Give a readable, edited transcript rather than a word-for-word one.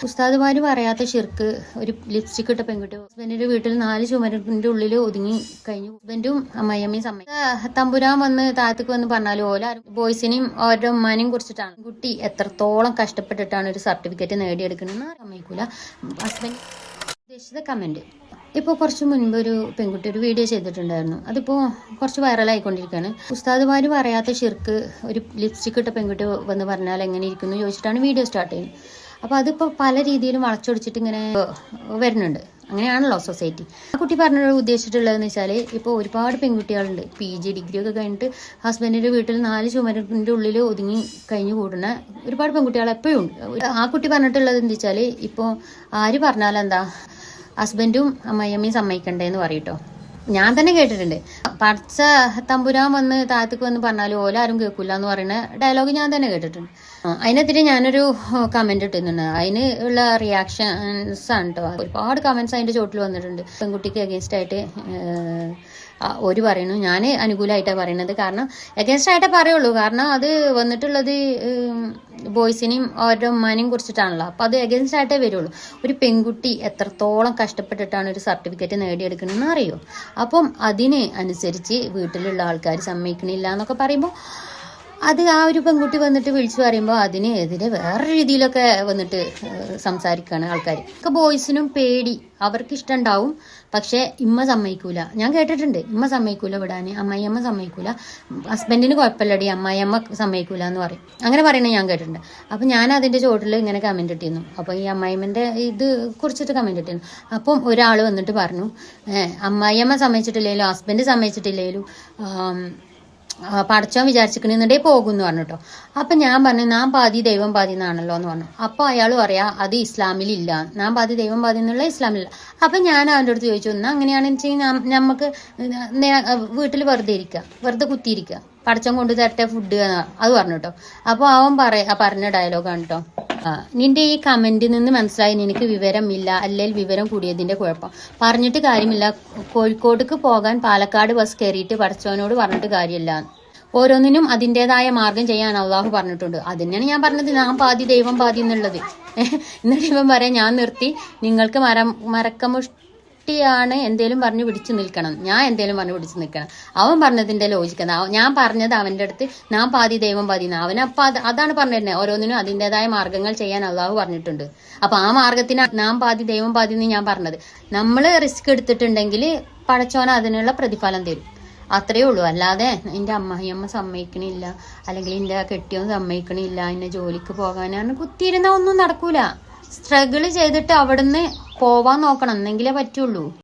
ഉസ്താദുമാര് പറയാത്ത ഷിർക്ക് ഒരു ലിപ്സ്റ്റിക് ഇട്ട പെൺകുട്ടി ഹസ്ബൻഡിന്റെ വീട്ടിൽ 4 ചുമരിന്റെ ഉള്ളിൽ ഒതുങ്ങി കഴിഞ്ഞു. ഹസ്ബൻഡും അമ്മയമ്മയും സമ്മതിക്കും. തമ്പുരാൻ വന്ന് താഴത്തേക്ക് വന്ന് പറഞ്ഞാലും ഓലാരും ബോയ്സിനെയും ഓരോ ഉമ്മാനെയും കുറിച്ചിട്ടാണ്. കുട്ടി എത്രത്തോളം കഷ്ടപ്പെട്ടിട്ടാണ് ഒരു സർട്ടിഫിക്കറ്റ് നേടിയെടുക്കണമെന്ന് സമ്മതിക്കൂല. ഹസ്ബൻഡ് ഉദ്ദേശിച്ച കമന്റ്. ഇപ്പോൾ കുറച്ച് മുൻപ് ഒരു പെൺകുട്ടി ഒരു വീഡിയോ ചെയ്തിട്ടുണ്ടായിരുന്നു. അതിപ്പോൾ കുറച്ച് വൈറലായിക്കൊണ്ടിരിക്കുകയാണ്. ഉസ്താദുമാര് പറയാത്ത ഷിർക്ക് ഒരു ലിപ്സ്റ്റിക് ഇട്ട പെൺകുട്ടി വന്ന് പറഞ്ഞാൽ എങ്ങനെ ഇരിക്കുന്നു ചോദിച്ചിട്ടാണ് വീഡിയോ സ്റ്റാർട്ട് ചെയ്യുന്നത്. അപ്പോൾ അതിപ്പോൾ പല രീതിയിലും വളച്ചൊടിച്ചിട്ട് ഇങ്ങനെ വരുന്നുണ്ട്. അങ്ങനെയാണല്ലോ സൊസൈറ്റി. ആ കുട്ടി ഉദ്ദേശിച്ചിട്ടുള്ളതെന്ന് വെച്ചാൽ ഇപ്പോൾ ഒരുപാട് പെൺകുട്ടികളുണ്ട് PG ഡിഗ്രി ഒക്കെ കഴിഞ്ഞിട്ട് ഹസ്ബൻഡിൻ്റെ വീട്ടിൽ 4 ചുമരിൻ്റെ ഉള്ളിൽ ഒതുങ്ങി കഴിഞ്ഞു കൂടുന്ന ഒരുപാട് പെൺകുട്ടികൾ എപ്പോഴും ഉണ്ട്. ആ കുട്ടി പറഞ്ഞിട്ടുള്ളത് എന്താ വെച്ചാൽ ഇപ്പോൾ ആര് പറഞ്ഞാലെന്താ ഹസ്ബൻഡും അമ്മയമ്മയും സമ്മതിക്കണ്ടേന്ന് പറയട്ടോ. ഞാൻ തന്നെ കേട്ടിട്ടുണ്ട്. പഠിച്ച തമ്പുരാൻ വന്ന് താഴത്തേക്ക് വന്ന് പറഞ്ഞാലും ഓലാരും കേൾക്കില്ല എന്ന് പറയുന്ന ഡയലോഗ് ഞാൻ തന്നെ കേട്ടിട്ടുണ്ട്. അതിനെതിരെ ഞാനൊരു കമന്റ് ഇട്ടിരുന്നുണ്ട്. അതിന് ഉള്ള റിയാക്ഷൻസ് ആണ് കേട്ടോ. ഒരുപാട് കമന്റ്സ് അതിന്റെ ചോട്ടിൽ വന്നിട്ടുണ്ട്. പെൺകുട്ടിക്ക് അഗേൻസ്റ്റ് ആയിട്ട് ഒരു പറയുന്നു, ഞാൻ അനുകൂലമായിട്ടാണ് പറയുന്നത്. കാരണം അഗേൻസ്റ്റ് ആയിട്ടേ പറയുള്ളൂ. കാരണം അത് വന്നിട്ടുള്ളത് ബോയ്സിനെയും ഓരോ ഉമ്മാനെയും കുറിച്ചിട്ടാണല്ലോ. അപ്പം അത് അഗേൻസ്റ്റ് ആയിട്ടേ വരുള്ളൂ. ഒരു പെൺകുട്ടി എത്രത്തോളം കഷ്ടപ്പെട്ടിട്ടാണ് ഒരു സർട്ടിഫിക്കറ്റ് നേടിയെടുക്കണമെന്ന് അറിയോ. അപ്പം അതിന് അനുസരിച്ച് വീട്ടിലുള്ള ആൾക്കാർ സമ്മതിക്കണില്ല എന്നൊക്കെ പറയുമ്പോൾ അത് ആ ഒരു പെൺകുട്ടി വന്നിട്ട് വിളിച്ചു പറയുമ്പോൾ അതിനെതിരെ വേറെ രീതിയിലൊക്കെ വന്നിട്ട് സംസാരിക്കുകയാണ് ആൾക്കാർ. ഒക്കെ ബോയ്സിനും പേടി, അവർക്ക് ഇഷ്ടം ഉണ്ടാവും. പക്ഷേ ഇമ്മ സമ്മതിക്കൂല. ഞാൻ കേട്ടിട്ടുണ്ട്, ഇമ്മ സമ്മതിക്കൂല വിടാൻ, അമ്മായിയമ്മ സമ്മതിക്കൂല, ഹസ്ബൻഡിന് കുഴപ്പമില്ലടി അമ്മായിയമ്മ സമ്മതിക്കൂല എന്ന് പറയും. അങ്ങനെ പറയുന്നത് ഞാൻ കേട്ടിട്ടുണ്ട്. അപ്പം ഞാൻ അതിൻ്റെ ചോട്ടിൽ ഇങ്ങനെ കമൻറ്റ് ഇട്ടിരുന്നു. അപ്പോൾ ഈ അമ്മായിയമ്മൻ്റെ ഇത് കുറിച്ചിട്ട് കമൻറ്റ് ഇട്ടിരുന്നു. അപ്പം ഒരാൾ വന്നിട്ട് പറഞ്ഞു, അമ്മായിയമ്മ സമ്മതിച്ചിട്ടില്ലെങ്കിലും ഹസ്ബൻഡ് സമ്മതിച്ചിട്ടില്ലെങ്കിലും പഠിച്ചോൻ വിചാരിച്ചിട്ടുണ്ടെന്നേ പോകും എന്ന് പറഞ്ഞിട്ടോ. അപ്പം ഞാൻ പറഞ്ഞു, ഞാൻ പാതി ദൈവം പാതി എന്നാണല്ലോ എന്ന് പറഞ്ഞു. അപ്പോൾ അയാൾ പറയാ അത് ഇസ്ലാമിലില്ല, ഞാൻ പാതി ദൈവം പാതി എന്നുള്ള ഇസ്ലാമിലില്ല. അപ്പം ഞാൻ അവൻ്റെ അടുത്ത് ചോദിച്ചു, എന്നാൽ അങ്ങനെയാണെന്ന് വെച്ച് കഴിഞ്ഞാൽ നമുക്ക് വീട്ടിൽ വെറുതെ ഇരിക്കുക, വെറുതെ കുത്തിയിരിക്കുക, പഠിച്ചം കൊണ്ട് തരട്ടെ ഫുഡ് അത് പറഞ്ഞു കേട്ടോ. അപ്പോൾ അവൻ പറഞ്ഞ ഡയലോഗാണ് കേട്ടോ. നിന്റെ ഈ കമന്റിൽ നിന്ന് മനസ്സിലായി നിനക്ക് വിവരമില്ല, അല്ലെങ്കിൽ വിവരം കൂടിയതിന്റെ കുഴപ്പം. പറഞ്ഞിട്ട് കാര്യമില്ല. കോഴിക്കോട്ടേക്ക് പോകാൻ പാലക്കാട് ബസ് കയറിയിട്ട് പഠിച്ചവനോട് പറഞ്ഞിട്ട് കാര്യമില്ല. ഓരോന്നിനും അതിൻ്റെതായ മാർഗം ചെയ്യാൻ അള്ളാഹു പറഞ്ഞിട്ടുണ്ട്. അതിനാണ് ഞാൻ പറഞ്ഞത് ഞാൻ പാതി ദൈവം പാതി എന്നുള്ളത്. എന്നിട്ട് ഇവൻ പറയാം ഞാൻ നിർത്തി, നിങ്ങൾക്ക് മരക്കമുഷ്ടിയാണ് എന്തേലും പറഞ്ഞ് പിടിച്ചു നിൽക്കണം, ഞാൻ എന്തേലും പറഞ്ഞ് പിടിച്ചു നിൽക്കണം. അവൻ പറഞ്ഞതിന്റെ ലോജിക്കുന്ന ഞാൻ പറഞ്ഞത് അവൻ്റെ അടുത്ത് ഞാൻ പാതി ദൈവം പാതി അവനപ്പം അതാണ് പറഞ്ഞിരുന്നത്. ഓരോന്നിനും അതിൻ്റെതായ മാർഗങ്ങൾ ചെയ്യാൻ അള്ളാഹു പറഞ്ഞിട്ടുണ്ട്. അപ്പൊ ആ മാർഗത്തിന് ഞാൻ പാതി ദൈവം പാതി എന്ന് ഞാൻ പറഞ്ഞത്. നമ്മൾ റിസ്ക് എടുത്തിട്ടുണ്ടെങ്കിൽ പടച്ചോന അതിനുള്ള പ്രതിഫലം തരും. അത്രയേ ഉള്ളൂ. അല്ലാതെ എൻ്റെ അമ്മായിയമ്മ സമ്മതിക്കണില്ല, അല്ലെങ്കിൽ എൻ്റെ കെട്ടിയോൻ സമ്മതിക്കണില്ല എന്നെ ജോലിക്ക് പോകാനാണ് കുത്തിയിരുന്ന ഒന്നും നടക്കൂല. സ്ട്രഗിൾ ചെയ്തിട്ട് അവിടുന്ന് പോവാൻ നോക്കണം, എന്നെങ്കിലേ പറ്റുള്ളൂ.